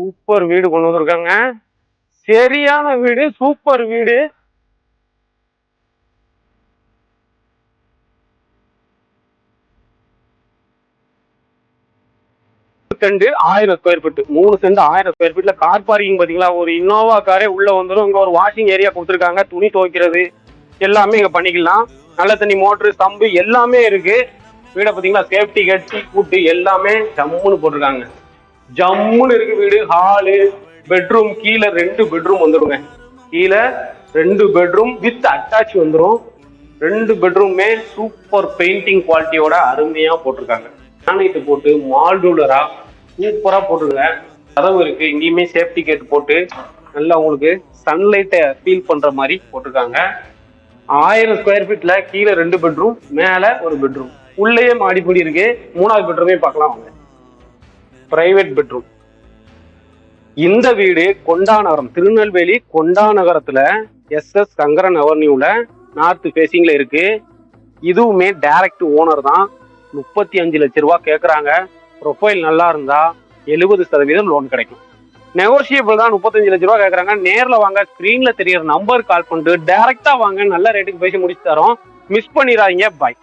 Super வீடு கொண்டு வந்திருக்காங்க. சரியான வீடு, சூப்பர் வீடு. Cent 1000 square feet, 3 cent 1000 square ஃபீட்ல கார் பார்க்கிங் பாத்தீங்களா? ஒரு இன்னோவா காரே உள்ள வந்துடும். இங்க ஒரு வாஷிங் ஏரியா கொடுத்துருக்காங்க. துணி துவைக்கிறது எல்லாமே இங்க பண்ணிக்கலாம். நல்ல தண்ணி மோட்டரு, சம்பு எல்லாமே இருக்கு. வீடை பாத்தீங்களா? சேஃப்டி கேட், டீ கூட்டு எல்லாமே ஜம்முன்னு போட்டிருக்காங்க. ஜம்முன்னு இருக்கு வீடு. ஹாலு, பெட்ரூம், கீழே 2 பெட்ரூம் வந்துடுங்க. கீழே 2 பெட்ரூம் வித் அட்டாச் வந்துடும். 2 பெட்ரூமே சூப்பர் பெயிண்டிங் குவாலிட்டியோட அருமையா போட்டிருக்காங்க. கிரானைட் போட்டு மால்டூலரா சூப்பரா போட்டுருங்க. கதவு இருக்கு, இங்கேயுமே சேஃப்டி கேட் போட்டு நல்லா உங்களுக்கு சன்லைட்டை ஃபீல் பண்ற மாதிரி போட்டிருக்காங்க. 1000 ஸ்கொயர் ஃபீட்ல கீழே 2 பெட்ரூம், மேல ஒரு பெட்ரூம், உள்ளேயே மாடிப்படி இருக்கு. 3வது பெட்ரூமே பார்க்கலாம் வாங்க. Private bedroom. இந்த வீடு கொண்டாநகரம், திருநெல்வேலி கொண்டாநகரத்துல SS சங்கரன் அவென்யூல நார்த் ஃபேசிங்ல இருக்கு. இதுவுமே டைரக்ட் ஓனர் தான். 35 லட்சம் ரூபாய் கேட்குறாங்க. ப்ரொஃபைல் நல்லா இருந்தா 70% லோன் கிடைக்கும். நெகோசியபிள் தான். 35 லட்சம் ரூபாய் கேட்குறாங்க. நேரில் வாங்க, ஸ்க்ரீன்ல தெரியற நம்பர் கால் பண்ணிட்டு டைரக்டா வாங்க. நல்ல ரேட்டுக்கு பேசி முடிச்சு தரோம். மிஸ் பண்ணிடாதீங்க. பாய்.